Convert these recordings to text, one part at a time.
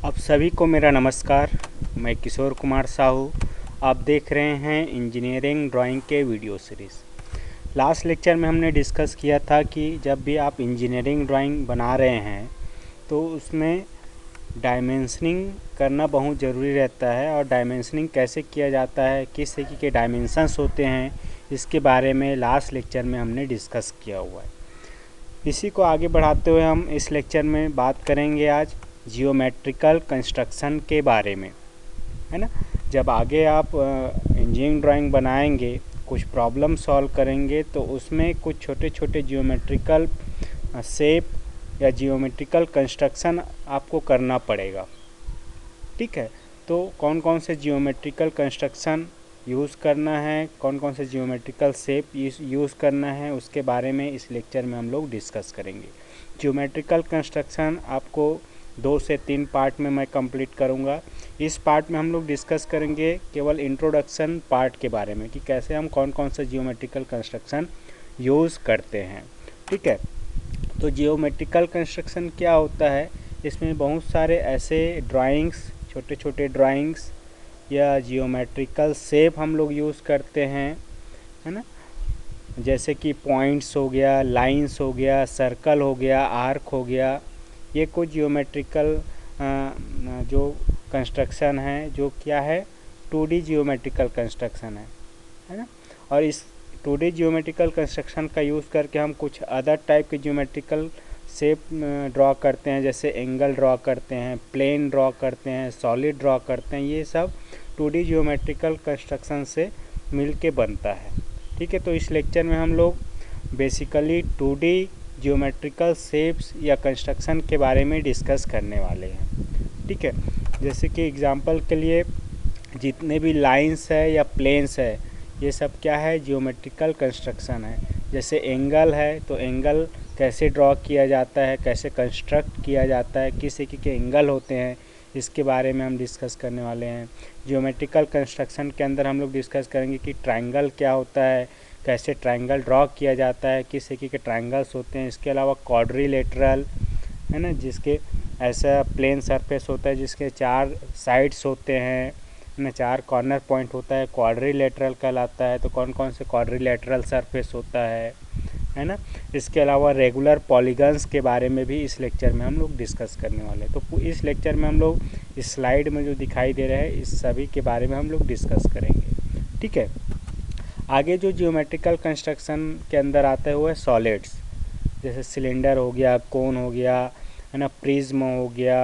आप सभी को मेरा नमस्कार। मैं किशोर कुमार साहू। आप देख रहे हैं इंजीनियरिंग ड्राइंग के वीडियो सीरीज़। लास्ट लेक्चर में हमने डिस्कस किया था कि जब भी आप इंजीनियरिंग ड्राइंग बना रहे हैं तो उसमें डायमेंशनिंग करना बहुत ज़रूरी रहता है, और डायमेंशनिंग कैसे किया जाता है, किस तरीके के डायमेंशंस होते हैं, इसके बारे में लास्ट लेक्चर में हमने डिस्कस किया हुआ है। इसी को आगे बढ़ाते हुए हम इस लेक्चर में बात करेंगे आज जियोमेट्रिकल कंस्ट्रक्शन के बारे में, है ना। जब आगे आप इंजीनियरिंग ड्राइंग बनाएंगे, कुछ प्रॉब्लम सॉल्व करेंगे, तो उसमें कुछ छोटे छोटे जियोमेट्रिकल शेप या जियोमेट्रिकल कंस्ट्रक्शन आपको करना पड़ेगा। ठीक है, तो कौन कौन से जियोमेट्रिकल कंस्ट्रक्शन यूज़ करना है, कौन कौन से जियोमेट्रिकल शेप यूज़ करना है, उसके बारे में इस लेक्चर में हम लोग डिस्कस करेंगे। जियोमेट्रिकल कंस्ट्रक्शन आपको 2 से 3 पार्ट में मैं कंप्लीट करूंगा। इस पार्ट में हम लोग डिस्कस करेंगे केवल इंट्रोडक्शन पार्ट के बारे में कि कैसे हम कौन कौन से जियोमेट्रिकल कंस्ट्रक्शन यूज़ करते हैं। ठीक है, तो जियोमेट्रिकल कंस्ट्रक्शन क्या होता है, इसमें बहुत सारे ऐसे ड्राइंग्स, छोटे छोटे ड्राइंग्स या जियोमेट्रिकल शेप हम लोग यूज़ करते हैं, है ना। जैसे कि पॉइंट्स हो गया, लाइंस हो गया, सर्कल हो गया, आर्क हो गया। ये कुछ जियोमेट्रिकल जो कंस्ट्रक्शन है, जो क्या है 2D जियोमेट्रिकल कंस्ट्रक्शन है ना। और इस 2D जियोमेट्रिकल कंस्ट्रक्शन का यूज़ करके हम कुछ अदर टाइप के जियोमेट्रिकल शेप ड्रॉ करते हैं, जैसे एंगल ड्रॉ करते हैं, प्लेन ड्रॉ करते हैं, सॉलिड ड्रॉ करते हैं। ये सब 2D जियोमेट्रिकल कंस्ट्रक्शन से मिल के बनता है। ठीक है, तो इस लेक्चर में हम लोग बेसिकली 2D जियोमेट्रिकल शेप्स या कंस्ट्रक्शन के बारे में डिस्कस करने वाले हैं। ठीक है, जैसे कि एग्जांपल के लिए जितने भी लाइंस है या प्लेन्स है, ये सब क्या है, जियोमेट्रिकल कंस्ट्रक्शन है। जैसे एंगल है, तो एंगल कैसे ड्रॉ किया जाता है, कैसे कंस्ट्रक्ट किया जाता है, किस तरीके के एंगल होते हैं, इसके बारे में हम डिस्कस करने वाले हैं। जियोमेट्रिकल कंस्ट्रक्शन के अंदर हम लोग डिस्कस करेंगे कि ट्रायंगल क्या होता है, कैसे ट्रायंगल ड्रॉ किया जाता है, किस तरीके के ट्रायंगल्स होते हैं। इसके अलावा क्वाड्रिलेटरल है ना, जिसके ऐसा प्लेन सरफेस होता है जिसके 4 साइड्स होते हैं ना, 4 कॉर्नर पॉइंट होता है, क्वाड्रिलेटरल कहलाता है। तो कौन कौन से क्वाड्रिलेटरल सरफेस होता है ना। इसके अलावा रेगुलर पॉलीगन्स के बारे में भी इस लेक्चर में हम लोग डिस्कस करने वाले हैं। तो इस लेक्चर में हम लोग इस स्लाइड में जो दिखाई दे रहे हैं, इस सभी के बारे में हम लोग डिस्कस करेंगे। ठीक है, आगे जो जियोमेट्रिकल कंस्ट्रक्शन के अंदर आता है वो है सॉलिड्स। जैसे सिलेंडर हो गया, कोन हो गया, है ना, प्रिज्म हो गया,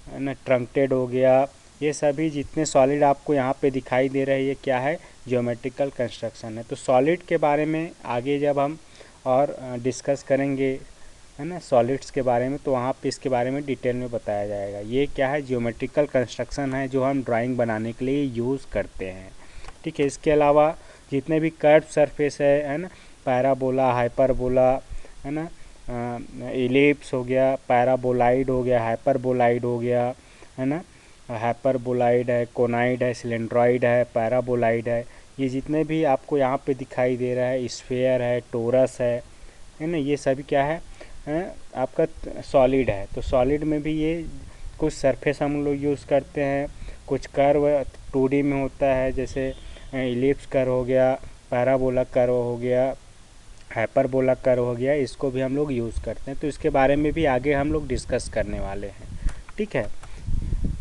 है ना, ट्रंकेटेड हो गया। ये सभी जितने सॉलिड आपको यहाँ पे दिखाई दे रहे हैं, ये क्या है, जियोमेट्रिकल कंस्ट्रक्शन है। तो सॉलिड के बारे में आगे जब हम और डिस्कस करेंगे, है ना, सॉलिड्स के बारे में, तो वहाँ पे इसके बारे में डिटेल में बताया जाएगा। ये क्या है, जियोमेट्रिकल कंस्ट्रक्शन है जो हम ड्राइंग बनाने के लिए यूज़ करते हैं। ठीक है, इसके अलावा जितने भी कर्व सरफेस है ना, पैराबोला, हाइपरबोला, है ना, इलिप्स हो गया, पैराबोलाइड हो गया, हाइपरबोलाइड हो गया, है ना, हाइपरबोलाइड है, कोनाइड है, सिलेंड्रॉइड है, पैराबोलाइड है। ये जितने भी आपको यहाँ पे दिखाई दे रहा है, स्फेयर है, टोरस है ना, ये सभी क्या है, आपका सॉलिड है। तो सॉलिड में भी ये कुछ सरफेस हम लोग यूज़ करते हैं। कुछ कर्व 2D में होता है, जैसे इलिप्स कर्व हो गया, पैराबोला कर्व हो गया, हाइपरबोला कर्व हो गया, इसको भी हम लोग यूज़ करते हैं। तो इसके बारे में भी आगे हम लोग डिस्कस करने वाले हैं। ठीक है,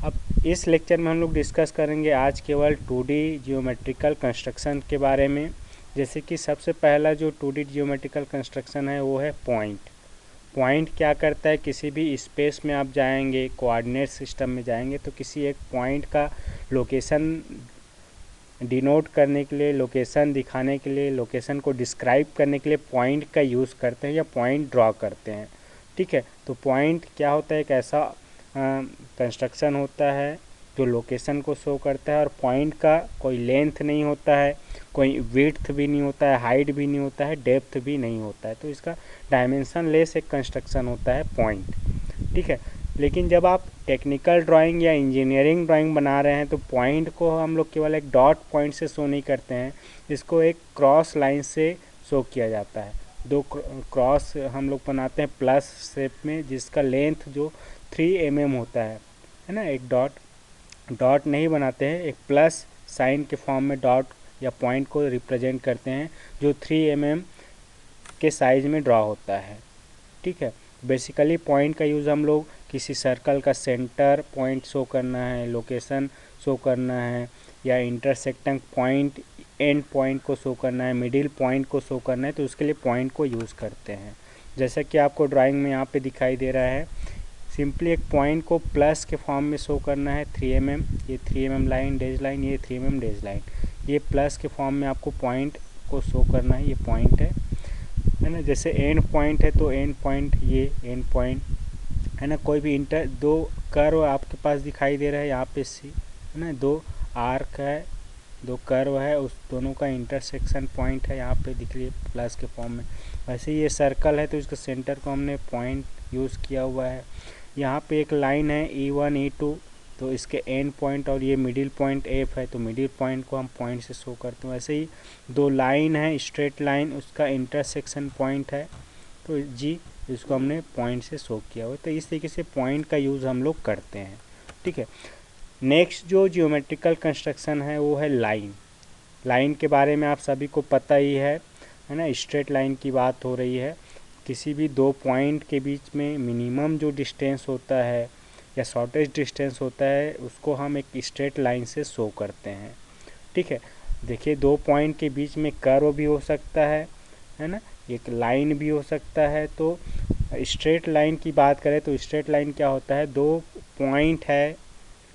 अब इस लेक्चर में हम लोग डिस्कस करेंगे आज केवल 2D जियोमेट्रिकल कंस्ट्रक्शन के बारे में। जैसे कि सबसे पहला जो 2D जियोमेट्रिकल कंस्ट्रक्शन है वो है पॉइंट। पॉइंट क्या करता है, किसी भी स्पेस में आप जाएंगे, कोऑर्डिनेट सिस्टम में जाएंगे, तो किसी एक पॉइंट का लोकेशन डिनोट करने के लिए, लोकेशन दिखाने के लिए, लोकेशन को डिस्क्राइब करने के लिए पॉइंट का यूज़ करते हैं या पॉइंट ड्रॉ करते हैं। ठीक है, तो पॉइंट क्या होता है, एक ऐसा कंस्ट्रक्शन होता है जो लोकेशन को शो करता है, और पॉइंट का कोई लेंथ नहीं होता है, कोई विड्थ भी नहीं होता है, हाइट भी नहीं होता है, डेप्थ भी नहीं होता है। तो इसका डायमेंशन लेस एक कंस्ट्रक्शन होता है पॉइंट। ठीक है, लेकिन जब आप टेक्निकल ड्राइंग या इंजीनियरिंग ड्राइंग बना रहे हैं, तो पॉइंट को हम लोग केवल एक डॉट पॉइंट से शो नहीं करते हैं, इसको एक क्रॉस लाइन से शो किया जाता है। 2 क्रॉस हम लोग बनाते हैं प्लस शेप में, जिसका लेंथ जो 3 mm होता है है ना। एक डॉट नहीं बनाते हैं, एक प्लस साइन के फॉर्म में डॉट या पॉइंट को रिप्रेजेंट करते हैं जो 3 mm के साइज़ में ड्रॉ होता है। ठीक है, बेसिकली पॉइंट का यूज़ हम लोग किसी सर्कल का सेंटर पॉइंट शो करना है, लोकेशन शो करना है, या इंटरसेक्टिंग पॉइंट एंड पॉइंट को शो करना है, मिडिल पॉइंट को शो करना है, तो उसके लिए पॉइंट को यूज़ करते हैं। जैसा कि आपको ड्राइंग में यहाँ पे दिखाई दे रहा है, सिंपली एक पॉइंट को प्लस के फॉर्म में शो करना है 3 mm, ये 3 mm लाइन डेज लाइन, ये 3 mm डेज लाइन, ये प्लस के फॉर्म में आपको पॉइंट को शो करना है, ये पॉइंट है ना। जैसे एंड पॉइंट है तो एंड पॉइंट, ये एंड पॉइंट है ना। कोई भी दो कर्व आपके पास दिखाई दे रहा है यहाँ पे सी है ना, दो आर्क है, दो कर्व है, उस दोनों का इंटरसेक्शन पॉइंट है यहाँ पे दिख रही है प्लस के फॉर्म में। वैसे ये सर्कल है तो इसका सेंटर को हमने पॉइंट यूज़ किया हुआ है। यहाँ पे एक लाइन है E1 E2, तो इसके एंड पॉइंट और ये मिडिल पॉइंट F है, तो मिडिल पॉइंट को हम पॉइंट से शो करते हैं। वैसे ही दो लाइन है स्ट्रेट लाइन, उसका इंटरसेक्शन पॉइंट है तो G, इसको हमने पॉइंट से शो किया हुआ। तो इस तरीके से पॉइंट का यूज़ हम लोग करते हैं। ठीक है, नेक्स्ट जो जियोमेट्रिकल कंस्ट्रक्शन है वो है लाइन। लाइन के बारे में आप सभी को पता ही है ना। स्ट्रेट लाइन की बात हो रही है, किसी भी दो पॉइंट के बीच में मिनिमम जो डिस्टेंस होता है या शॉर्टेस्ट डिस्टेंस होता है उसको हम एक स्ट्रेट लाइन से शो करते हैं। ठीक है, देखिए दो पॉइंट के बीच में कर्व भी हो सकता है ना, एक लाइन भी हो सकता है। तो स्ट्रेट लाइन की बात करें तो स्ट्रेट लाइन क्या होता है, दो पॉइंट है,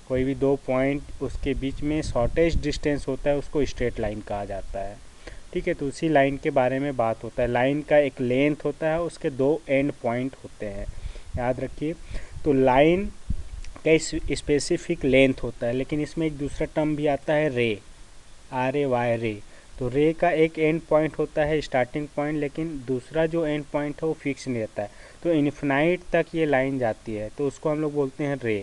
कोई भी दो पॉइंट, उसके बीच में शॉर्टेस्ट डिस्टेंस होता है, उसको स्ट्रेट लाइन कहा जाता है। ठीक है, तो उसी लाइन के बारे में बात होता है। लाइन का एक लेंथ होता है, उसके दो एंड पॉइंट होते हैं, याद रखिए। तो लाइन का स्पेसिफिक लेंथ होता है, लेकिन इसमें एक दूसरा टर्म भी आता है रे, RAY रे। तो रे का एक एंड पॉइंट होता है स्टार्टिंग पॉइंट, लेकिन दूसरा जो एंड पॉइंट है वो फिक्स नहीं रहता है, तो इन्फिनाइट तक ये लाइन जाती है, तो उसको हम लोग बोलते हैं रे,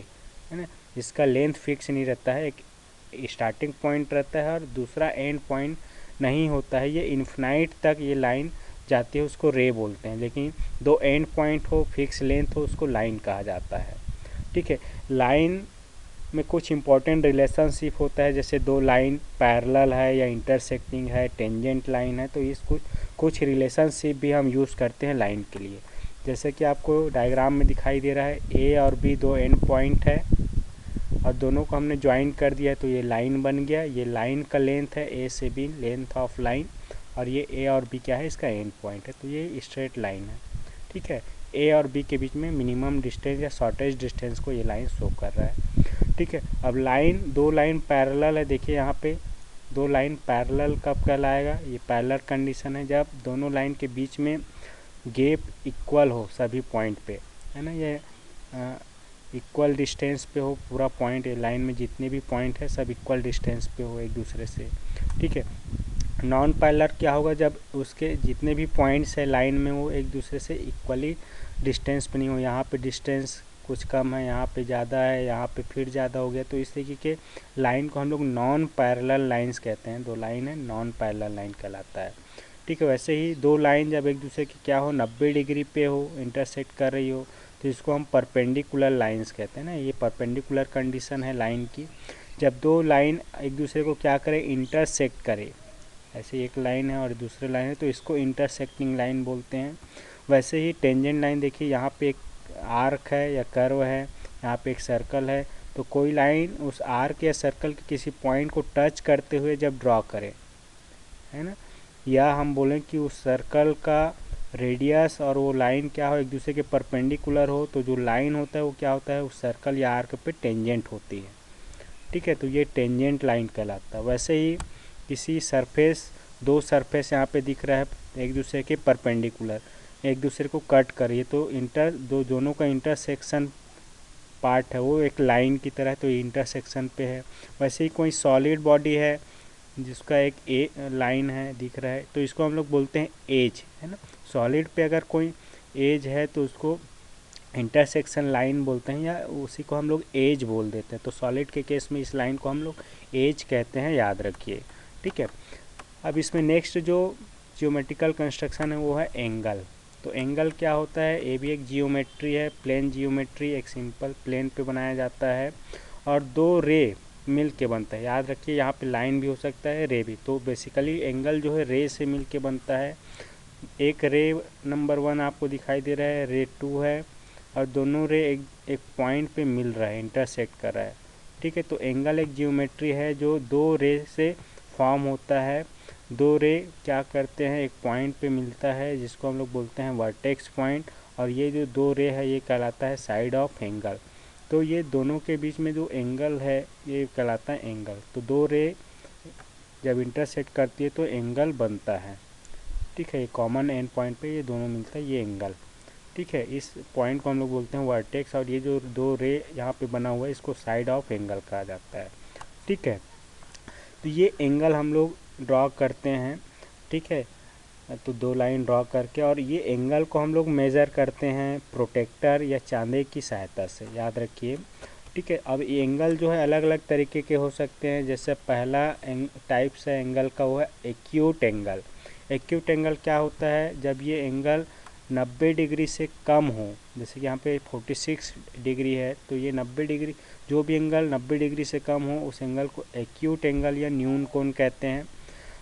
है ना। जिसका लेंथ फिक्स नहीं रहता है, एक स्टार्टिंग पॉइंट रहता है और दूसरा एंड पॉइंट नहीं होता है, ये इन्फिनाइट तक ये लाइन जाती है, उसको रे बोलते हैं। लेकिन दो एंड पॉइंट हो, फिक्स लेंथ हो, उसको लाइन कहा जाता है। ठीक है, लाइन में कुछ इंपॉर्टेंट रिलेशनशिप होता है, जैसे दो लाइन पैरेलल है या इंटरसेक्टिंग है, टेंजेंट लाइन है, तो इस कुछ रिलेशनशिप भी हम यूज़ करते हैं लाइन के लिए। जैसे कि आपको डायग्राम में दिखाई दे रहा है, ए और बी दो एंड पॉइंट है और दोनों को हमने ज्वाइन कर दिया तो ये लाइन बन गया। ये लाइन का लेंथ है ए से बी, लेंथ ऑफ लाइन, और ये ए और बी क्या है, इसका एंड पॉइंट है, तो ये स्ट्रेट लाइन है। ठीक है, ए और बी के बीच में मिनिमम डिस्टेंस या शॉर्टेस्ट डिस्टेंस को ये लाइन शो कर रहा है। ठीक है, अब लाइन, दो लाइन पैरेलल है, देखिए यहाँ पे दो लाइन पैरेलल कब कहलाएगा, ये पैरेलल कंडीशन है जब दोनों लाइन के बीच में गैप इक्वल हो सभी पॉइंट पे, है ना। ये इक्वल डिस्टेंस पे हो पूरा पॉइंट, लाइन में जितने भी पॉइंट है सब इक्वल डिस्टेंस पे हो एक दूसरे से। ठीक है, नॉन पैरेलल क्या होगा, जब उसके जितने भी पॉइंट्स है लाइन में वो एक दूसरे से इक्वली डिस्टेंस पे नहीं हो, यहाँ पे डिस्टेंस कुछ कम है, यहाँ पे ज़्यादा है, यहाँ पे फिर ज़्यादा हो गया, तो इस तरीके के लाइन को हम लोग नॉन पैरेलल लाइंस कहते हैं। दो लाइन है, नॉन पैरेलल लाइन कहलाता है। ठीक है, वैसे ही दो लाइन जब एक दूसरे की क्या हो, 90 डिग्री पे हो, इंटरसेक्ट कर रही हो, तो इसको हम परपेंडिकुलर लाइंस कहते हैं ना। ये परपेंडिकुलर कंडीशन है लाइन की, जब दो लाइन एक दूसरे को क्या करे, इंटरसेक्ट करे। ऐसे एक लाइन है और दूसरी लाइन है तो इसको इंटरसेक्टिंग लाइन बोलते हैं। वैसे ही टेंजेंट लाइन, देखिए यहाँ पे एक आर्क है या कर्व है, यहाँ पे एक सर्कल है, तो कोई लाइन उस आर्क या सर्कल के किसी पॉइंट को टच करते हुए जब ड्रॉ करे, है ना, या हम बोलें कि उस सर्कल का रेडियस और वो लाइन क्या हो, एक दूसरे के परपेंडिकुलर हो, तो जो लाइन होता है वो क्या होता है, उस सर्कल या आर्क पे टेंजेंट होती है। ठीक है, तो ये टेंजेंट लाइन कहलाता है। वैसे ही किसी सरफेस, दो सरफेस यहाँ पे दिख रहा है एक दूसरे के परपेंडिकुलर, एक दूसरे को कट करिए, तो दोनों का इंटरसेक्शन पार्ट है वो एक लाइन की तरह, तो इंटरसेक्शन पे है। वैसे ही कोई सॉलिड बॉडी है जिसका एक लाइन है दिख रहा है, तो इसको हम लोग बोलते हैं एज, है ना। सॉलिड पे अगर कोई एज है तो उसको इंटरसेक्शन लाइन बोलते हैं, या उसी को हम लोग एज बोल देते हैं। तो सॉलिड के केस में इस लाइन को हम लोग एज कहते हैं, याद रखिए। ठीक है, अब इसमें नेक्स्ट जो ज्योमेट्रिकल कंस्ट्रक्शन है वो है एंगल। तो एंगल क्या होता है, ये भी एक जियोमेट्री है, प्लेन जियोमेट्री, एक सिंपल प्लेन पे बनाया जाता है और दो रे मिल के बनता है। याद रखिए यहाँ पे लाइन भी हो सकता है, रे भी। तो बेसिकली एंगल जो है रे से मिल के बनता है। एक रे नंबर 1 आपको दिखाई दे रहा है, रे 2 है, और दोनों रे एक पॉइंट पे मिल रहा है, इंटरसेक्ट कर रहा है। ठीक है, तो एंगल एक जियोमेट्री है जो दो रे से फॉर्म होता है। दो रे क्या करते हैं, एक पॉइंट पे मिलता है जिसको हम लोग बोलते हैं वर्टेक्स पॉइंट, और ये जो दो रे है ये कहलाता है साइड ऑफ एंगल। तो ये दोनों के बीच में जो एंगल है ये कहलाता है एंगल। तो दो रे जब इंटरसेक्ट करती है तो एंगल बनता है। ठीक है, ये कॉमन एंड पॉइंट पे ये दोनों मिलता है, ये एंगल। ठीक है, इस पॉइंट को हम लोग बोलते हैं वर्टेक्स, और ये जो दो रे यहाँ पे बना हुआ है इसको साइड ऑफ एंगल कहा जाता है। ठीक है, तो ये एंगल हम लोग ड्रॉ करते हैं। ठीक है, तो दो लाइन ड्रॉ करके, और ये एंगल को हम लोग मेज़र करते हैं प्रोटेक्टर या चांदे की सहायता से, याद रखिए। ठीक है, अब ये एंगल जो है अलग अलग तरीके के हो सकते हैं। जैसे पहला टाइप्स है एंगल का, वो है एक्यूट एंगल। एक्यूट एंगल क्या होता है, जब ये एंगल 90 डिग्री से कम हो, जैसे कि यहाँ पे 46 डिग्री है, तो ये 90 डिग्री, जो भी एंगल 90 डिग्री से कम हो उस एंगल को एक्यूट एंगल या न्यून कोण कहते हैं।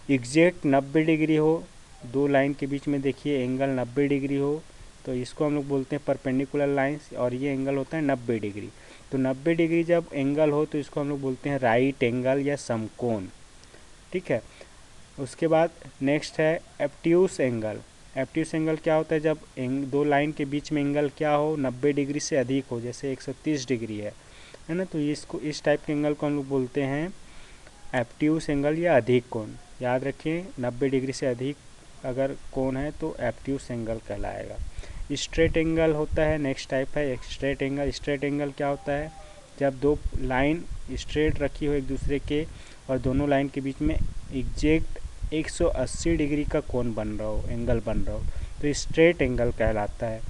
एग्जैक्ट 90 डिग्री हो, दो लाइन के बीच में देखिए एंगल 90 डिग्री हो, तो इसको हम लोग बोलते हैं परपेंडिकुलर लाइंस, और ये एंगल होता है 90 डिग्री। तो 90 डिग्री जब एंगल हो तो इसको हम लोग बोलते हैं राइट एंगल या समकोण। ठीक है, उसके बाद नेक्स्ट है एब्ट्यूस एंगल। एब्ट्यूस एंगल क्या होता है, जब दो लाइन के बीच में एंगल क्या हो, 90 डिग्री से अधिक हो, जैसे 130 डिग्री है ना, तो इसको इस टाइप के एंगल को हम लोग बोलते हैं एब्ट्यूस एंगल या अधिक कोण। याद रखिए 90 डिग्री से अधिक अगर कोण है तो एब्ट्यूस एंगल कहलाएगा। स्ट्रेट एंगल होता है, नेक्स्ट टाइप है स्ट्रेट एंगल। स्ट्रेट एंगल क्या होता है, जब दो लाइन स्ट्रेट रखी हो एक दूसरे के, और दोनों लाइन के बीच में एग्जैक्ट 180 डिग्री का कोण बन रहा हो, एंगल बन रहा हो, तो स्ट्रेट एंगल कहलाता है।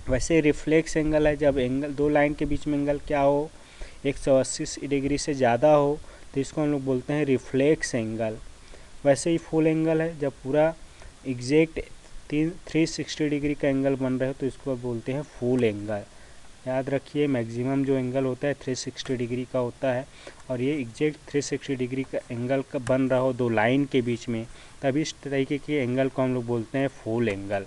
वैसे रिफ्लेक्स एंगल है, जब एंगल दो लाइन के बीच में एंगल क्या हो, 180 डिग्री से ज़्यादा हो, तो इसको हम लोग बोलते हैं रिफ्लेक्स एंगल। वैसे ही फुल एंगल है, जब पूरा एग्जैक्ट 360 डिग्री का एंगल बन रहा है तो इसको बोलते हैं फुल एंगल। याद रखिए मैक्सिमम जो एंगल होता है 360 डिग्री का होता है, और ये एग्जैक्ट 360 डिग्री का एंगल का बन रहा हो दो लाइन के बीच में, तब इस तरीके के एंगल को हम लोग बोलते हैं फुल एंगल।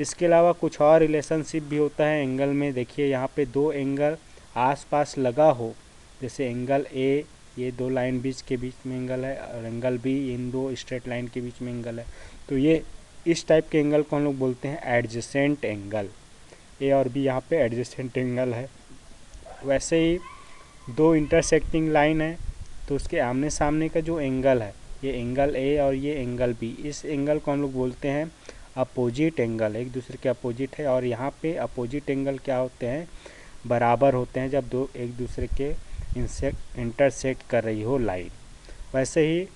इसके अलावा कुछ और रिलेशनशिप भी होता है एंगल में। देखिए यहाँ पे दो एंगल आसपास लगा हो, जैसे एंगल ए, ये दो लाइन बीच के बीच में एंगल है, और एंगल बी इन दो स्ट्रेट लाइन के बीच में एंगल है, तो ये इस टाइप के एंगल को हम लोग बोलते हैं एडजेसेंट एंगल। ए और बी यहाँ पे एडजेसेंट एंगल है। वैसे ही दो इंटरसेक्टिंग लाइन है तो उसके आमने सामने का जो एंगल है, ये एंगल ए और ये एंगल बी, इस एंगल को हम लोग बोलते हैं अपोजिट एंगल, एक दूसरे के अपोजिट है। और यहाँ पे अपोजिट एंगल क्या होते हैं, बराबर होते हैं जब दो एक दूसरे के इंटरसेक्ट कर रही हो लाइन। वैसे ही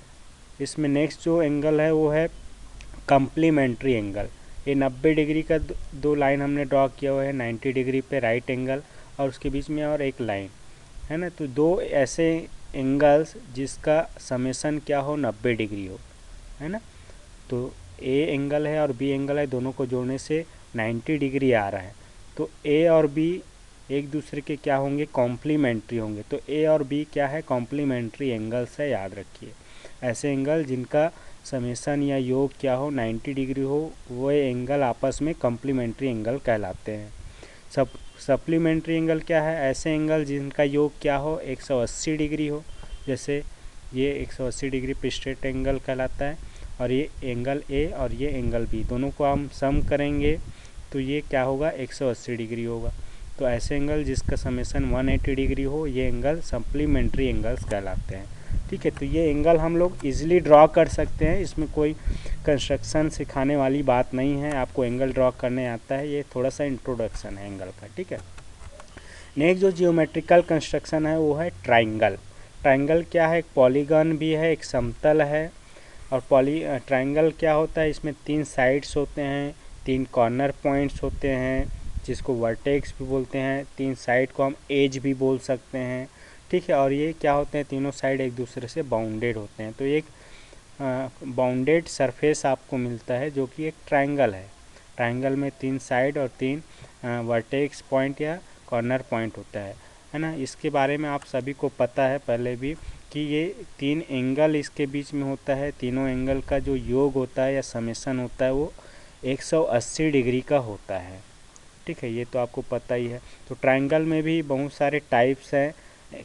इसमें नेक्स्ट जो एंगल है वो है कम्प्लीमेंट्री एंगल। ये 90 डिग्री का दो लाइन हमने ड्रॉ किया हुआ है, 90 डिग्री पे राइट एंगल, और उसके बीच में और एक लाइन है ना, तो दो ऐसे एंगल्स जिसका समेसन क्या हो 90 डिग्री हो, है ना। तो ए एंगल है और बी एंगल है, दोनों को जोड़ने से 90 डिग्री आ रहा है, तो ए और बी एक दूसरे के क्या होंगे, कॉम्प्लीमेंट्री होंगे। तो ए और बी क्या है, कॉम्प्लीमेंट्री एंगल्स है, याद रखिए। ऐसे एंगल जिनका समेसन या योग क्या हो 90 डिग्री हो, वो एंगल आपस में कॉम्प्लीमेंट्री एंगल कहलाते हैं। सप्लीमेंट्री एंगल क्या है, ऐसे एंगल जिनका योग क्या हो 180 डिग्री हो, जैसे ये 180 डिग्री पे स्ट्रेट एंगल कहलाता है, और ये एंगल ए और ये एंगल बी, दोनों को हम सम करेंगे तो ये क्या होगा, 180 डिग्री होगा। तो ऐसे एंगल जिसका समेसन 180 डिग्री हो, ये एंगल सप्लीमेंट्री एंगल्स कहलाते हैं। ठीक है, तो ये एंगल हम लोग इजीली ड्रॉ कर सकते हैं, इसमें कोई कंस्ट्रक्शन सिखाने वाली बात नहीं है, आपको एंगल ड्रॉ करने आता है, ये थोड़ा सा इंट्रोडक्शन है एंगल का। ठीक है, नेक्स्ट जो जियोमेट्रिकल कंस्ट्रक्शन है वो है ट्राइंगल। ट्राइंगल क्या है, एक पॉलीगन भी है, एक समतल है। और ट्राइंगल क्या होता है, इसमें 3 साइड्स होते हैं, 3 कॉर्नर पॉइंट्स होते हैं जिसको वर्टेक्स भी बोलते हैं, 3 साइड को हम एज भी बोल सकते हैं। ठीक है, और ये क्या होते हैं, तीनों साइड एक दूसरे से बाउंडेड होते हैं, तो एक बाउंडेड सरफेस आपको मिलता है जो कि एक ट्राइंगल है। ट्राइंगल में 3 साइड और 3 वर्टेक्स पॉइंट या कॉर्नर पॉइंट होता है ना। इसके बारे में आप सभी को पता है पहले भी कि ये 3 एंगल इसके बीच में होता है। तीनों एंगल का जो योग होता है या समेसन होता है वो 180 डिग्री का होता है। ठीक है, ये तो आपको पता ही है। तो ट्राइंगल में भी बहुत सारे टाइप्स हैं।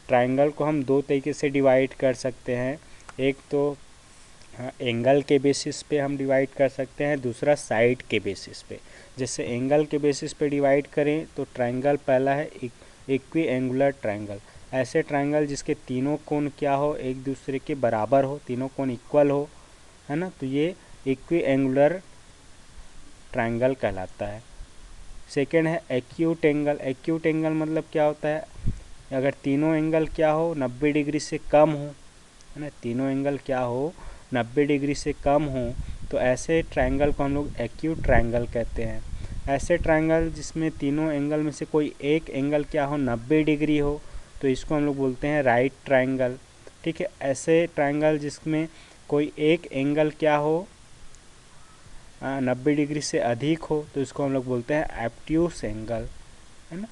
ट्राइंगल को हम 2 तरीके से डिवाइड कर सकते हैं। एक तो एंगल के बेसिस पे हम डिवाइड कर सकते हैं, दूसरा साइड के बेसिस पे। जैसे एंगल के बेसिस पे डिवाइड करें तो ट्राइंगल पहला है इक्वी एंगुलर ट्राइंगल। ऐसे ट्राइंगल जिसके तीनों कोण क्या हो, एक दूसरे के बराबर हो, तीनों कोण इक्वल हो, है ना, तो ये इक्वी एंगुलर ट्राइंगल कहलाता है। सेकेंड है एक्यूट एंगल। एक्यूट एंगल मतलब क्या होता है, अगर तीनों एंगल क्या हो 90 डिग्री से कम हो, है ना, तीनों एंगल क्या हो 90 डिग्री से कम हो, तो ऐसे ट्रायंगल को हम लोग एक्यूट ट्रायंगल कहते हैं। ऐसे ट्रायंगल जिसमें तीनों एंगल में से कोई एक एंगल क्या हो 90 डिग्री हो, तो इसको हम लोग बोलते हैं राइट ट्रायंगल। ठीक है, ऐसे ट्रायंगल जिसमें कोई एक एंगल क्या हो 90 डिग्री से अधिक हो, तो इसको हम लोग बोलते हैं एब्ट्यूस एंगल, है ना,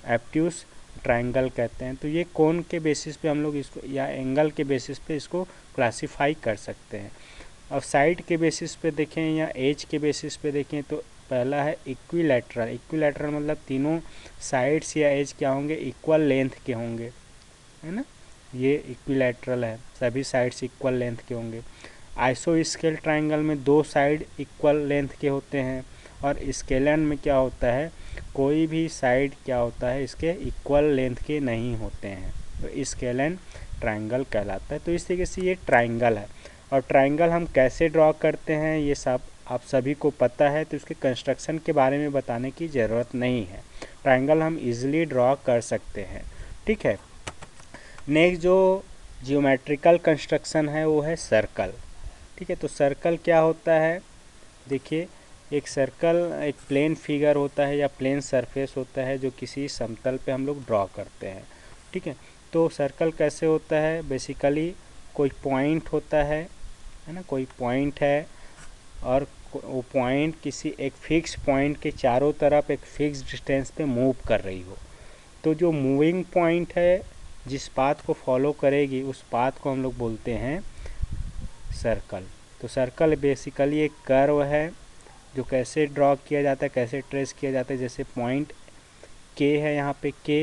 एब्ट्यूस ट्रायंगल कहते हैं। तो ये कोण के बेसिस पे हम लोग इसको या एंगल के बेसिस पे इसको क्लासिफाई कर सकते हैं। अब साइड के बेसिस पे देखें या एज के बेसिस पे देखें तो पहला है इक्विलैटरल। इक्विलैटरल मतलब तीनों साइड्स या एज क्या होंगे, इक्वल लेंथ के होंगे, है ना, ये इक्विलैटरल है, सभी साइड्स इक्वल लेंथ के होंगे। आइसोस्केल ट्रायंगल में 2 साइड इक्वल लेंथ के होते हैं, और स्केलन में क्या होता है, कोई भी साइड क्या होता है इसके इक्वल लेंथ के नहीं होते हैं, तो स्केलन ट्रायंगल कहलाता है। तो इस तरीके से ये ट्रायंगल है। और ट्रायंगल हम कैसे ड्रॉ करते हैं ये सब आप सभी को पता है, तो इसके कंस्ट्रक्शन के बारे में बताने की ज़रूरत नहीं है। ट्रायंगल हम इजीली ड्रॉ कर सकते हैं। ठीक है, नेक्स्ट जो जियोमेट्रिकल कंस्ट्रक्शन है वो है सर्कल। ठीक है, तो सर्कल क्या होता है, देखिए एक सर्कल एक प्लेन फिगर होता है या प्लेन सरफेस होता है जो किसी समतल पे हम लोग ड्रॉ करते हैं। ठीक है, तो सर्कल कैसे होता है, बेसिकली कोई पॉइंट होता है ना, कोई पॉइंट है और वो पॉइंट किसी एक फिक्स पॉइंट के चारों तरफ एक फिक्स डिस्टेंस पे मूव कर रही हो, तो जो मूविंग पॉइंट है जिस पाथ को फॉलो करेगी उस पाथ को हम लोग बोलते हैं सर्कल। तो सर्कल बेसिकली एक कर्व है जो कैसे ड्रॉ किया जाता है, कैसे ट्रेस किया जाता है। जैसे पॉइंट के है, यहाँ पे के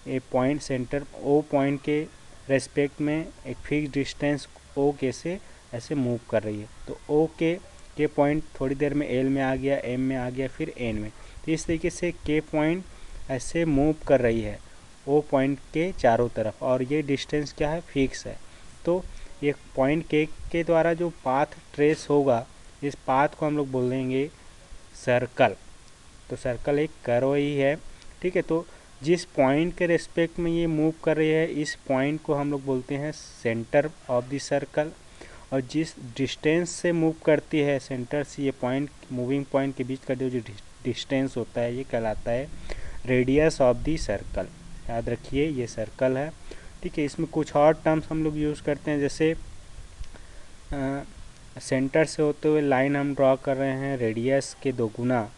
ए पॉइंट सेंटर ओ पॉइंट के रेस्पेक्ट में एक फिक्स डिस्टेंस ओ के से ऐसे मूव कर रही है, तो ओ के पॉइंट थोड़ी देर में एल में आ गया, एम में आ गया, फिर एन में। तो इस तरीके से के पॉइंट ऐसे मूव कर रही है ओ पॉइंट के चारों तरफ, और ये डिस्टेंस क्या है, फिक्स है। तो ये पॉइंट के द्वारा जो पाथ ट्रेस होगा, इस पाथ को हम लोग बोल देंगे सर्कल। तो सर्कल एक कर्व ही है। ठीक है, तो जिस पॉइंट के रेस्पेक्ट में ये मूव कर रही है इस पॉइंट को हम लोग बोलते हैं सेंटर ऑफ द सर्कल, और जिस डिस्टेंस से मूव करती है सेंटर से ये पॉइंट मूविंग पॉइंट के बीच का जो डिस्टेंस होता है ये कहलाता है रेडियस ऑफ द सर्कल। याद रखिए ये सर्कल है। ठीक है, इसमें कुछ और टर्म्स हम लोग यूज़ करते हैं, जैसे सेंटर से होते हुए लाइन हम ड्रॉ कर रहे हैं रेडियस के 2 गुना।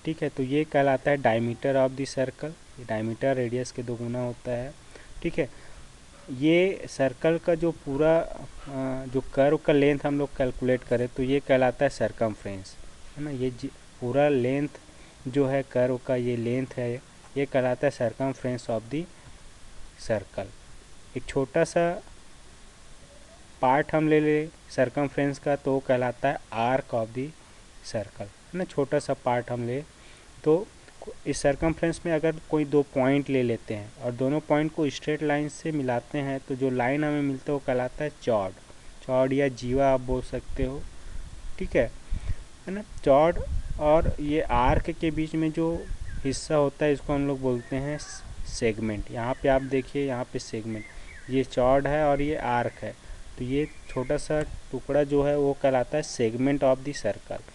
ठीक है, तो ये कहलाता है डायमीटर ऑफ द सर्कल। ये डायमीटर रेडियस के 2 गुना होता है। ठीक है, ये सर्कल का जो पूरा जो कर्व का लेंथ हम लोग कैलकुलेट करें तो ये कहलाता है सरकमफ्रेंस, है ना। ये पूरा लेंथ जो है कर्व का, ये लेंथ है, ये कहलाता है सरकमफ्रेंस ऑफ द सर्कल। एक छोटा सा पार्ट हम ले ले सरकमफ्रेंस का तो वो कहलाता है आर्क ऑफ द सर्कल, है ना। छोटा सा पार्ट हम ले तो इस सरकमफ्रेंस में अगर कोई 2 पॉइंट ले लेते हैं और दोनों पॉइंट को स्ट्रेट लाइन से मिलाते हैं तो जो लाइन हमें मिलता है वो कहलाता है चॉर्ड। चॉर्ड या जीवा आप बोल सकते हो। ठीक है ना, चॉर्ड। और ये आर्क के बीच में जो हिस्सा होता है इसको हम लोग बोलते हैं सेगमेंट। यहाँ पे आप देखिए, यहाँ पे सेगमेंट, ये चॉर्ड है और ये आर्क है, तो ये छोटा सा टुकड़ा जो है वो कहलाता है सेगमेंट ऑफ द सर्कल।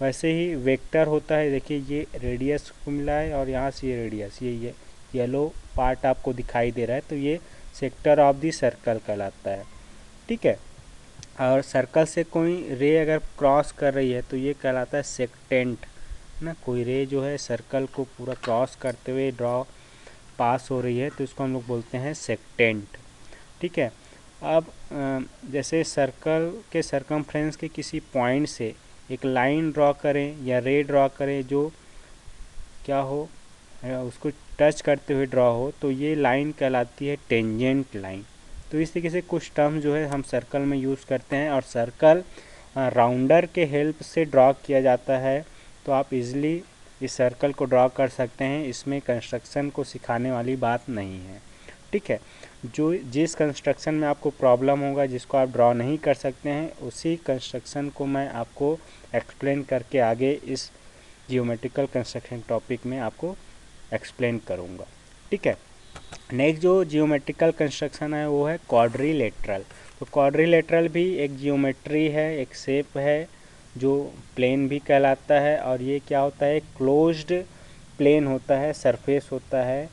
वैसे ही वेक्टर होता है, देखिए ये रेडियस को मिला है और यहाँ से ये रेडियस, ये येलो पार्ट आपको दिखाई दे रहा है, तो ये सेक्टर ऑफ द सर्कल कहलाता है। ठीक है, और सर्कल से कोई रे अगर क्रॉस कर रही है तो ये कहलाता है सेक्टेंट ना। कोई रे जो है सर्कल को पूरा क्रॉस करते हुए ड्रॉ पास हो रही है तो इसको हम लोग बोलते हैं सेक्टेंट। ठीक है। अब जैसे सर्कल के सरकमफ्रेंस के किसी पॉइंट से एक लाइन ड्रॉ करें या रे ड्रॉ करें जो क्या हो, उसको टच करते हुए ड्रॉ हो, तो ये लाइन कहलाती है टेंजेंट लाइन। तो इस तरीके से कुछ टर्म जो है हम सर्कल में यूज़ करते हैं, और सर्कल राउंडर के हेल्प से ड्रॉ किया जाता है। तो आप इजीली इस सर्कल को ड्रॉ कर सकते हैं, इसमें कंस्ट्रक्शन को सिखाने वाली बात नहीं है। ठीक है। जो जिस कंस्ट्रक्शन में आपको प्रॉब्लम होगा, जिसको आप ड्रॉ नहीं कर सकते हैं, उसी कंस्ट्रक्शन को मैं आपको एक्सप्लेन करके आगे इस जियोमेट्रिकल कंस्ट्रक्शन टॉपिक में आपको एक्सप्लेन करूँगा। ठीक है। नेक्स्ट जो जियोमेट्रिकल कंस्ट्रक्शन है वो है क्वाड्रिलेटरल। तो क्वाड्रिलेटरल भी एक जियोमेट्री है, एक शेप है जो प्लेन भी कहलाता है, और ये क्या होता है, क्लोज्ड प्लेन होता है, सरफेस होता है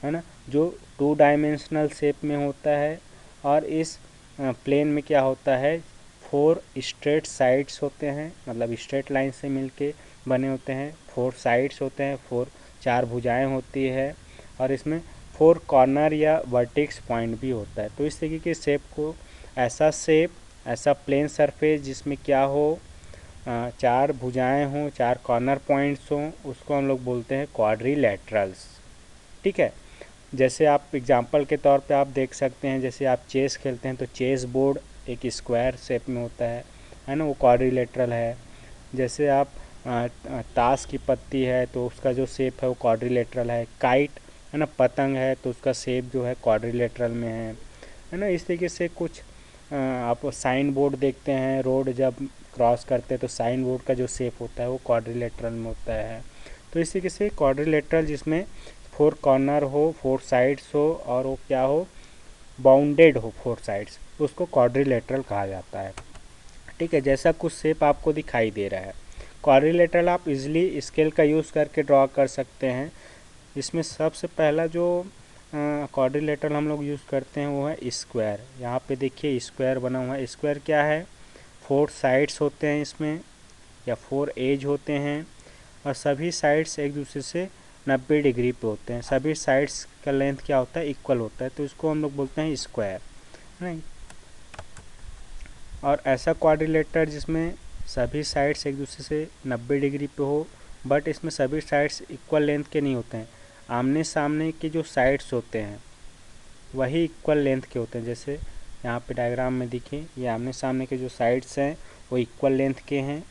ना, जो 2 डायमेंशनल शेप में होता है। और इस प्लेन में क्या होता है, 4 स्ट्रेट साइड्स होते हैं, मतलब स्ट्रेट लाइन से मिलके बने होते हैं। 4 साइड्स होते हैं, 4 भुजाएं होती है, और इसमें 4 कॉर्नर या वर्टेक्स पॉइंट भी होता है। तो इस तरीके के शेप को, ऐसा शेप, ऐसा प्लेन सरफेस जिसमें क्या हो, 4 भुजाएं हों, 4 कॉर्नर पॉइंट्स हों, उसको हम लोग बोलते हैं क्वाड्रिलेटरल्स। ठीक है। जैसे आप एग्जांपल के तौर पे आप देख सकते हैं, जैसे आप चेस खेलते हैं तो चेस बोर्ड एक स्क्वायर शेप में होता है ना, वो क्वाड्रिलेटरल है। जैसे आप ताश की पत्ती है तो उसका जो शेप है वो क्वाड्रिलेटरल है। काइट है ना, पतंग है तो उसका शेप जो है क्वाड्रिलेटरल में है ना। इस तरीके से कुछ आप साइन बोर्ड देखते हैं, रोड जब क्रॉस करते हैं तो साइन बोर्ड का जो शेप होता है वो क्वाड्रिलेटरल में होता है। तो इस तरीके से क्वाड्रिलेटरल जिसमें 4 कॉर्नर हो, 4 साइड्स हो, और वो क्या हो, बाउंडेड हो 4 साइड्स, तो उसको क्वाड्रिलेटरल कहा जाता है। ठीक है। जैसा कुछ शेप आपको दिखाई दे रहा है, क्वाड्रिलेटरल आप इजीली स्केल का यूज़ करके ड्रॉ कर सकते हैं। इसमें सबसे पहला जो क्वाड्रिलेटरल हम लोग यूज़ करते हैं वो है स्क्वायर। यहाँ पे देखिए स्क्वायर बना हुआ है। स्क्वायर क्या है, 4 साइड्स होते हैं इसमें, या 4 एज होते हैं, और सभी साइड्स एक दूसरे से 90 डिग्री पे होते हैं। सभी साइड्स का लेंथ क्या होता है, इक्वल होता है, तो इसको हम लोग बोलते हैं स्क्वायर। नहीं, और ऐसा क्वाड्रिलेटर जिसमें सभी साइड्स एक दूसरे से 90 डिग्री पे हो, बट इसमें सभी साइड्स इक्वल लेंथ के नहीं होते हैं। आमने सामने के जो साइड्स होते हैं वही इक्वल लेंथ के होते हैं। जैसे यहाँ पे डायग्राम में दिखे, ये आमने सामने के जो साइड्स हैं वो इक्वल लेंथ के हैं,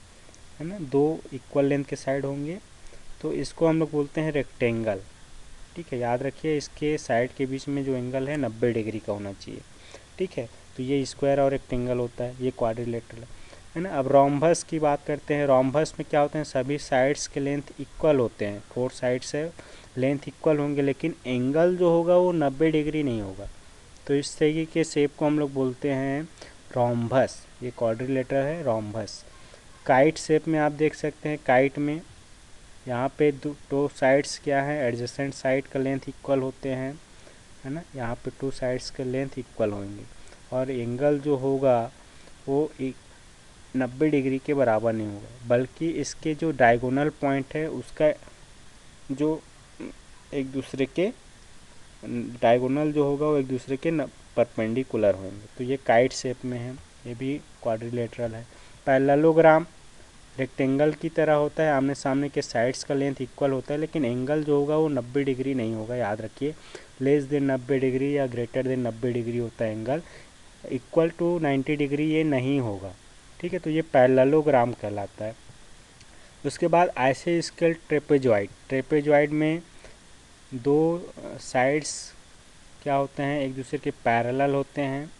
है ना, 2 इक्वल लेंथ के साइड होंगे, तो इसको हम लोग बोलते हैं रेक्टेंगल। ठीक है। याद रखिए इसके साइड के बीच में जो एंगल है 90 डिग्री का होना चाहिए। ठीक है। तो ये स्क्वायर और रेक्टेंगल होता है, ये क्वाड्रिलेटरल है ना। अब रोम्बस की बात करते हैं। रोम्बस में क्या होते हैं, सभी साइड्स के लेंथ इक्वल होते हैं, 4 साइड्स है, लेंथ इक्वल होंगे, लेकिन एंगल जो होगा वो 90 डिग्री नहीं होगा। तो इस तरीके के शेप को हम लोग बोलते हैं रोम्बस। ये क्वाड्रिलेटरल है, रोम्बस। काइट शेप में आप देख सकते हैं, काइट में यहाँ पे 2 साइड्स क्या है, एडजेसेंट साइड का लेंथ इक्वल होते हैं, है ना। यहाँ पे 2 साइड्स के लेंथ इक्वल होंगे, और एंगल जो होगा वो 90 डिग्री के बराबर नहीं होगा, बल्कि इसके जो डायगोनल पॉइंट है उसका जो एक दूसरे के डायगोनल जो होगा वो एक दूसरे के परपेंडिकुलर होंगे। तो ये काइट शेप में है, ये भी क्वाड्रिलेटरल है। पैरेललोग्राम रेक्टेंगल की तरह होता है, आमने सामने के साइड्स का लेंथ इक्वल होता है, लेकिन एंगल जो होगा वो 90 डिग्री नहीं होगा। याद रखिए, लेस देन 90 डिग्री या ग्रेटर देन 90 डिग्री होता है एंगल, इक्वल टू 90 डिग्री ये नहीं होगा। ठीक है। तो ये पैरेललोग्राम कहलाता है। उसके बाद आइसोस्केल ट्रेपेजॉइड। ट्रेपेजॉइड में 2 साइड्स क्या होते हैं, एक दूसरे के पैरेलल होते हैं,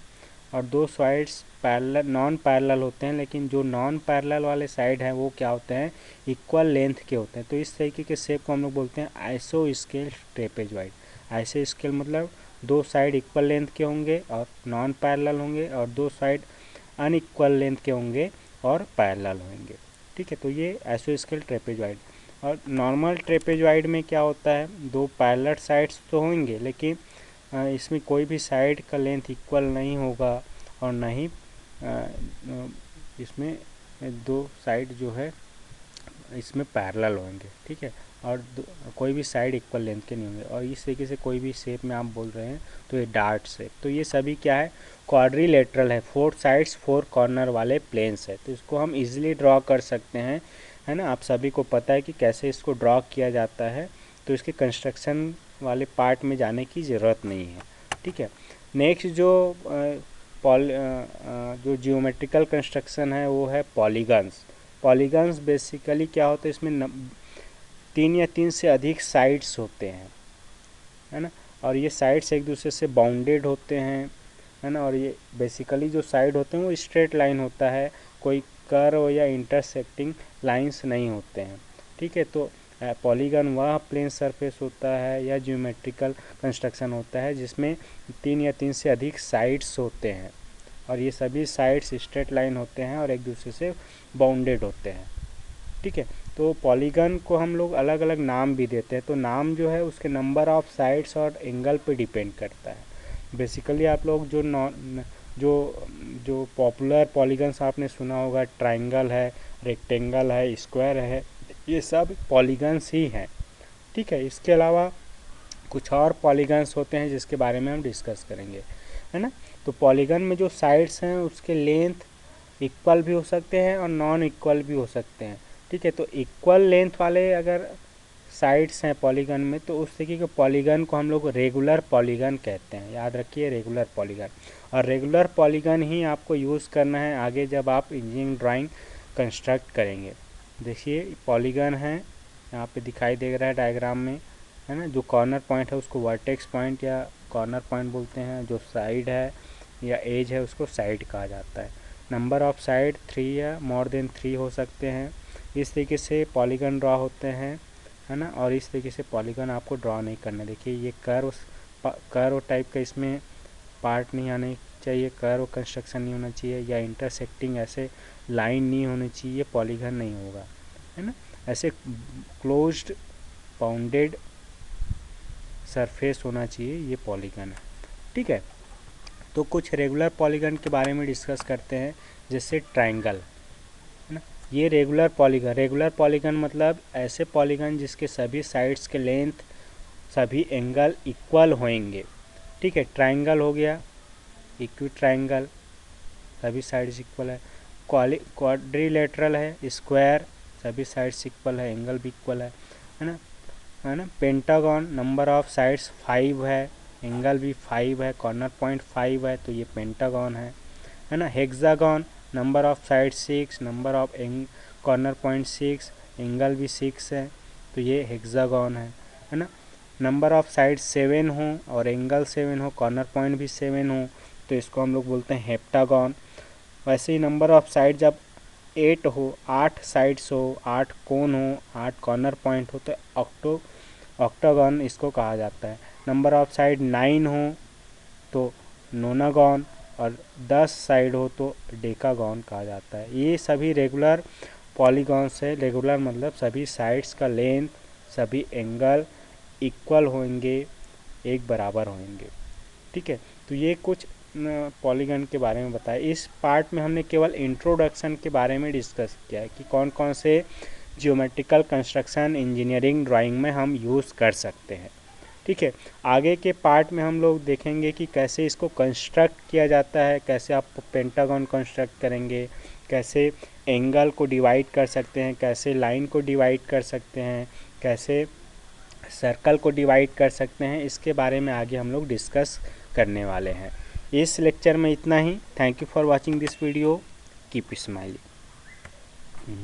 और 2 साइड्स पैरेलल नॉन पैरेलल होते हैं, लेकिन जो नॉन पैरेलल वाले साइड हैं वो क्या होते हैं, इक्वल लेंथ के होते हैं। तो इस तरीके के शेप को हम लोग बोलते हैं आइसोस्केल ट्रेपेजॉइड। आइसोस्केल मतलब 2 साइड इक्वल लेंथ के होंगे और नॉन पैरेलल होंगे, और 2 साइड अनइक्वल लेंथ के होंगे और पैरेलल होंगे। ठीक है। तो ये आइसोस्केल ट्रेपेजॉइड। और नॉर्मल ट्रेपेजॉइड में क्या होता है, 2 पैरेलल साइड्स तो होंगे, लेकिन इसमें कोई भी साइड का लेंथ इक्वल नहीं होगा, और ना ही इसमें दो साइड जो है इसमें पैरेलल होंगे, ठीक है, और कोई भी साइड इक्वल लेंथ के नहीं होंगे। और इस तरीके से कोई भी शेप में आप बोल रहे हैं तो ये डार्ट शेप, तो ये सभी क्या है, क्वाड्रिलेटरल है, 4 साइड्स 4 कॉर्नर वाले प्लेन्स है। तो इसको हम इजीली ड्रॉ कर सकते हैं, है ना। आप सभी को पता है कि कैसे इसको ड्रॉ किया जाता है, तो इसके कंस्ट्रक्शन वाले पार्ट में जाने की ज़रूरत नहीं है, ठीक है। नेक्स्ट जो जियोमेट्रिकल कंस्ट्रक्शन है वो है पॉलीगन्स। पॉलीगन्स बेसिकली क्या होता है, इसमें 3 या 3 से अधिक साइड्स होते हैं, है ना, और ये साइड्स एक दूसरे से बाउंडेड होते हैं, है ना। और ये बेसिकली जो साइड होते हैं वो स्ट्रेट लाइन होता है, कोई कर्व या इंटरसेक्टिंग लाइंस नहीं होते हैं, ठीक है। तो पॉलीगन वह प्लेन सरफेस होता है या ज्योमेट्रिकल कंस्ट्रक्शन होता है जिसमें 3 या 3 से अधिक साइड्स होते हैं, और ये सभी साइड्स स्ट्रेट लाइन होते हैं और एक दूसरे से बाउंडेड होते हैं, ठीक है। तो पॉलीगन को हम लोग अलग अलग नाम भी देते हैं, तो नाम जो है उसके नंबर ऑफ साइड्स और एंगल पे डिपेंड करता है। बेसिकली आप लोग जो पॉपुलर पॉलीगन्स आपने सुना होगा, ट्रायंगल है, रेक्टेंगल है, स्क्वायर है, ये सब पॉलीगन्स ही हैं, ठीक है। इसके अलावा कुछ और पॉलीगन्स होते हैं जिसके बारे में हम डिस्कस करेंगे, है ना। तो पॉलीगन में जो साइड्स हैं उसके लेंथ इक्वल भी हो सकते हैं और नॉन इक्वल भी हो सकते हैं, ठीक है। तो इक्वल लेंथ वाले अगर साइड्स हैं पॉलीगन में तो उस तरीके के पॉलीगन को हम लोग रेगुलर पॉलीगन कहते हैं, याद रखिए, रेगुलर पॉलीगन। और रेगुलर पॉलीगन ही आपको यूज़ करना है आगे जब आप इंजीनियरिंग ड्राइंग कंस्ट्रक्ट करेंगे। देखिए पॉलीगन है, यहाँ पे दिखाई दे रहा है डायग्राम में, है ना। जो कॉर्नर पॉइंट है उसको वर्टेक्स पॉइंट या कॉर्नर पॉइंट बोलते हैं, जो साइड है या एज है उसको साइड कहा जाता है। नंबर ऑफ साइड 3 या मोर देन 3 हो सकते हैं। इस तरीके से पॉलीगन ड्रॉ होते हैं, है ना। और इस तरीके से पॉलीगन आपको ड्रॉ नहीं करना। देखिए ये कर्व टाइप का इसमें पार्ट नहीं आने चाहिए, कर्व कंस्ट्रक्शन नहीं होना चाहिए, या इंटरसेक्टिंग ऐसे लाइन नहीं होनी चाहिए, पॉलीगन नहीं होगा, है ना। ऐसे क्लोज्ड बाउंडेड सरफेस होना चाहिए, ये पॉलीगन है, ठीक है। तो कुछ रेगुलर पॉलीगन के बारे में डिस्कस करते हैं, जैसे ट्रायंगल, है ना। ये रेगुलर पॉलीगन मतलब ऐसे पॉलीगन जिसके सभी साइड्स के लेंथ, सभी एंगल इक्वल होंगे, ठीक है। ट्रायंगल हो गया, इक्वी ट्रायंगल, सभी साइड्स इक्वल है। क्वाड्रिलेटरल है, स्क्वायर, सभी साइड्स इक्वल है, एंगल भी इक्वल है ना। पेंटागन, नंबर ऑफ साइड्स 5 है, एंगल भी 5 है, कॉर्नर पॉइंट 5 है, तो ये पेंटागन है ना। Hexagon, number of side 6, number of corner point 6, angle भी 6 है, तो ये हेक्सागन है ना। नंबर ऑफ साइड 7 हो और एंगल 7 हो, कॉर्नर पॉइंट भी 7 हो, तो इसको हम लोग बोलते हैं हेप्टागन। वैसे ही नंबर ऑफ साइड जब 8 हो, 8 साइड्स हो, 8 कोन हो, 8 कॉर्नर पॉइंट हो, तो ऑक्टागन इसको कहा जाता है। नंबर ऑफ साइड 9 हो तो नोनागॉन, और 10 साइड हो तो डेकागॉन कहा जाता है। ये सभी रेगुलर पॉलीगॉन्स है। रेगुलर मतलब सभी साइड्स का लेंथ, सभी एंगल इक्वल होंगे, एक बराबर होंगे, ठीक है। तो ये कुछ पॉलीगन के बारे में बताया। इस पार्ट में हमने केवल इंट्रोडक्शन के बारे में डिस्कस किया है कि कौन कौन से जियोमेट्रिकल कंस्ट्रक्शन इंजीनियरिंग ड्राइंग में हम यूज़ कर सकते हैं, ठीक है। आगे के पार्ट में हम लोग देखेंगे कि कैसे इसको कंस्ट्रक्ट किया जाता है, कैसे आप पेंटागन कंस्ट्रक्ट करेंगे, कैसे एंगल को डिवाइड कर सकते हैं, कैसे लाइन को डिवाइड कर सकते हैं, कैसे सर्कल को डिवाइड कर सकते हैं। इसके बारे में आगे हम लोग डिस्कस करने वाले हैं। इस लेक्चर में इतना ही। Thank you for watching this video. Keep smiling.